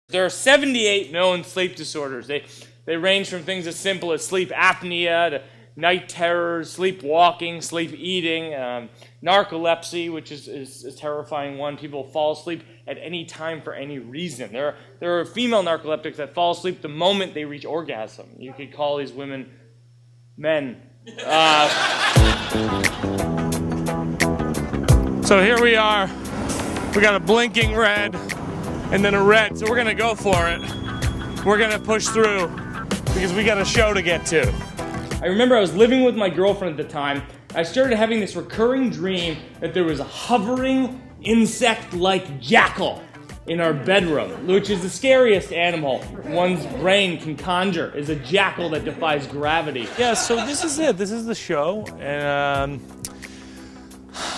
There are 78 known sleep disorders. They range from things as simple as sleep apnea to night terrors, sleepwalking, sleep eating, narcolepsy, which is a terrifying one. People fall asleep at any time for any reason. There are female narcoleptics that fall asleep the moment they reach orgasm. You could call these women men. So here we are. We got a blinking red and then a red, so we're going to go for it. We're going to push through because we got a show to get to. I remember I was living with my girlfriend at the time. I started having this recurring dream that there was a hovering insect-like jackal in our bedroom, which is the scariest animal one's brain can conjure, is a jackal that defies gravity. Yeah, so this is it. This is the show. And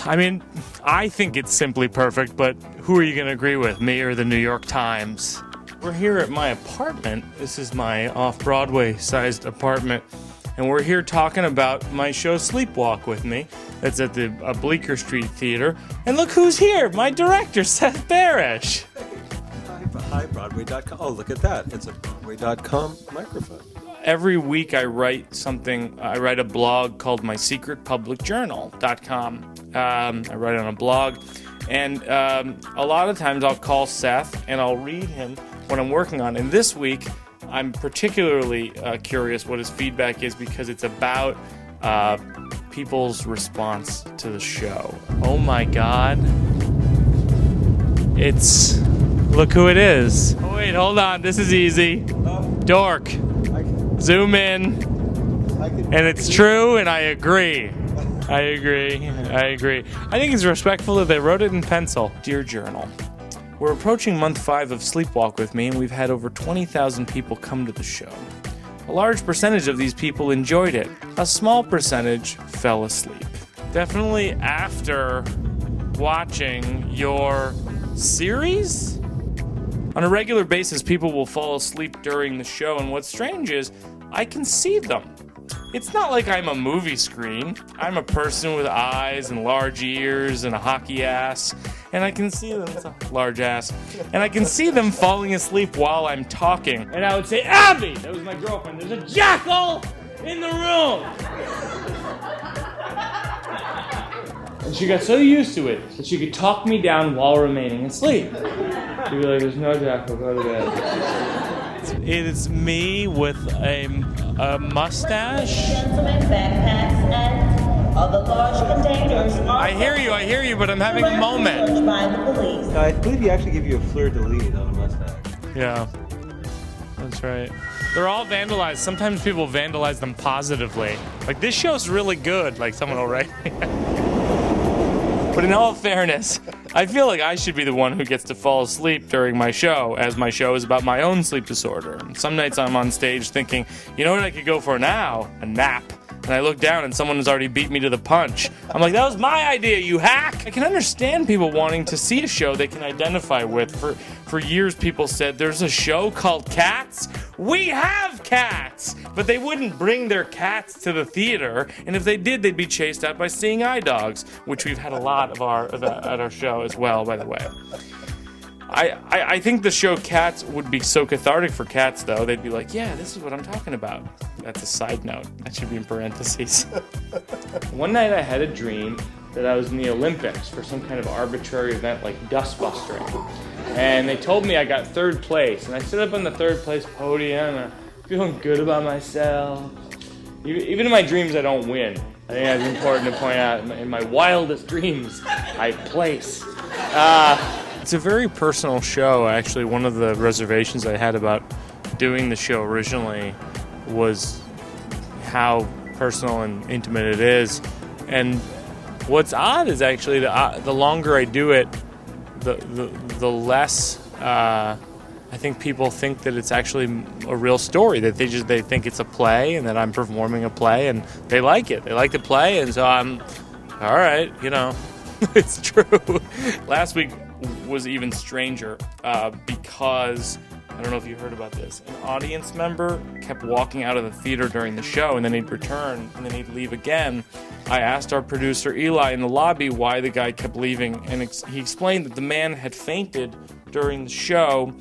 I mean, I think it's simply perfect, but who are you going to agree with, me or the New York Times? We're here at my apartment. This is my off-Broadway sized apartment. And we're here talking about my show Sleepwalk with me. That's at the Bleecker Street Theater. And look who's here, my director, Seth Barish. Hi, Broadway.com. Oh, look at that. It's a Broadway.com microphone. Every week I write something. I write a blog called mysecretpublicjournal.com. I write on a blog. And a lot of times I'll call Seth and I'll read him what I'm working on. And this week, I'm particularly curious what his feedback is because it's about people's response to the show. Oh my God. Look who it is. Oh wait, hold on. This is easy. Dork. Zoom in. And it's true, and I agree. I agree. I think it's respectful that they wrote it in pencil. Dear Journal. We're approaching month 5 of Sleepwalk with me, and we've had over 20,000 people come to the show. A large percentage of these people enjoyed it. A small percentage fell asleep. Definitely after watching your series? On a regular basis, people will fall asleep during the show, and what's strange is I can see them. It's not like I'm a movie screen. I'm a person with eyes and large ears and a hockey ass, and I can see them, it's a large ass, and I can see them falling asleep while I'm talking. And I would say, Abby, that was my girlfriend, there's a jackal in the room. And she got so used to it that she could talk me down while remaining asleep. She'd be like, there's no jackal, go to bed. It is me with a mustache. Gentlemen, backpacks and other large containers. I hear you, but I'm having a moment. By the police. I believe he actually gave you a fleur-de-lis on a mustache. Yeah, that's right. They're all vandalized. Sometimes people vandalize them positively. Like, this show's really good. Like, someone will write. But in all fairness, I feel like I should be the one who gets to fall asleep during my show, as my show is about my own sleep disorder. Some nights I'm on stage thinking, you know what I could go for now? A nap. And I look down and someone has already beat me to the punch. I'm like, that was my idea, you hack! I can understand people wanting to see a show they can identify with. For years people said, there's a show called Cats? We have cats! But they wouldn't bring their cats to the theater, and if they did, they'd be chased out by seeing eye dogs, which we've had a lot of at our show as well, by the way. I think the show Cats would be so cathartic for cats, though. They'd be like, yeah, this is what I'm talking about. That's a side note. That should be in parentheses. One night I had a dream that I was in the Olympics for some kind of arbitrary event like dustbustering. And they told me I got 3rd place. And I stood up on the 3rd place podium and I'm feeling good about myself. Even in my dreams, I don't win. I think that's important to point out. In my wildest dreams, I place. It's a very personal show, actually. One of the reservations I had about doing the show originally was how personal and intimate it is. And what's odd is actually the longer I do it, the less I think people think that it's actually a real story, that they think it's a play and that I'm performing a play, and they like it. They like the play, and so I'm, all right, you know, it's true. Last week was even stranger because, I don't know if you heard about this, an audience member kept walking out of the theater during the show, and then he'd return, and then he'd leave again. I asked our producer Eli in the lobby why the guy kept leaving, and he explained that the man had fainted during the show.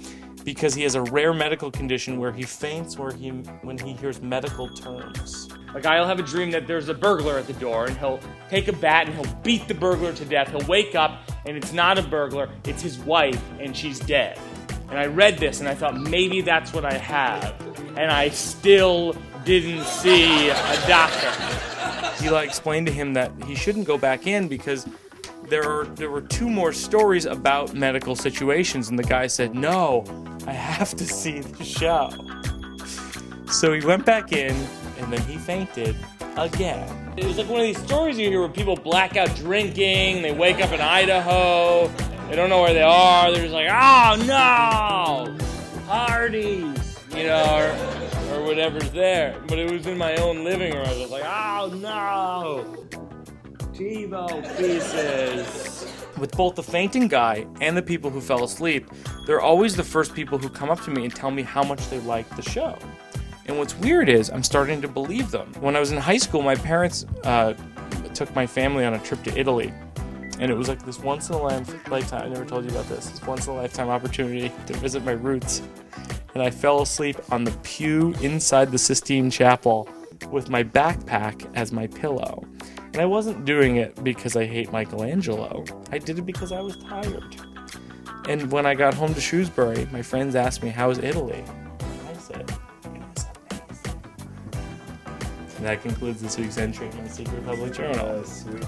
because he has a rare medical condition where he faints when he hears medical terms. A guy will have a dream that there's a burglar at the door, and he'll take a bat and he'll beat the burglar to death. He'll wake up, and it's not a burglar, it's his wife, and she's dead. And I read this, and I thought, maybe that's what I have. And I still didn't see a doctor. Eli explained to him that he shouldn't go back in because there were 2 more stories about medical situations, and the guy said, no, I have to see the show. So he went back in, and then he fainted again. It was like one of these stories you hear where people black out drinking, they wake up in Idaho, they don't know where they are, they're just like, oh no, parties, you know, or whatever's there. But it was in my own living room. I was like, oh no, TiVo pieces. With both the fainting guy and the people who fell asleep, they're always the first people who come up to me and tell me how much they like the show. And what's weird is I'm starting to believe them. When I was in high school, my parents took my family on a trip to Italy. And it was like this once-in-a-lifetime, I never told you about this once-in-a-lifetime opportunity to visit my roots. And I fell asleep on the pew inside the Sistine Chapel with my backpack as my pillow. And I wasn't doing it because I hate Michelangelo. I did it because I was tired. And when I got home to Shrewsbury, my friends asked me, how was Italy? And I said, and that concludes this week's entry in my Secret Public Journal. Someone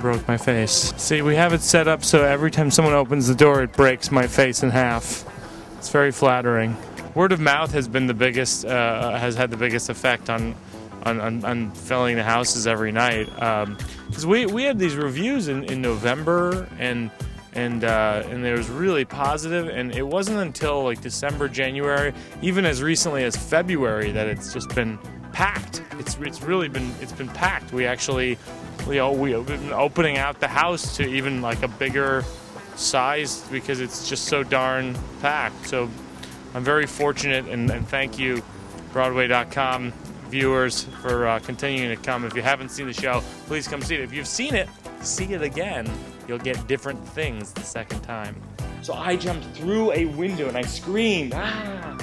broke my face. See, we have it set up so every time someone opens the door, it breaks my face in half. It's very flattering. Word of mouth has been the biggest, has had the biggest effect on filling the houses every night. Because we had these reviews in November and it was really positive, and it wasn't until like December, January, even as recently as February, that it's just been packed. It's been packed. We actually, we've been opening out the house to even like a bigger size because it's just so darn packed. So I'm very fortunate, and thank you, Broadway.com viewers, for continuing to come. If you haven't seen the show, please come see it. If you've seen it, see it again. You'll get different things the second time. So I jumped through a window and I screamed, ah!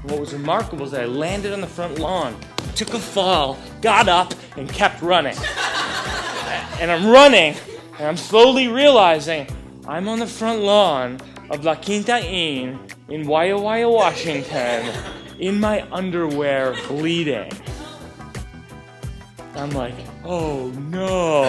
What was remarkable is that I landed on the front lawn, took a fall, got up, and kept running. And I'm running, and I'm slowly realizing I'm on the front lawn of La Quinta Inn in Walla Walla, Washington, in my underwear, bleeding. I'm like, oh no.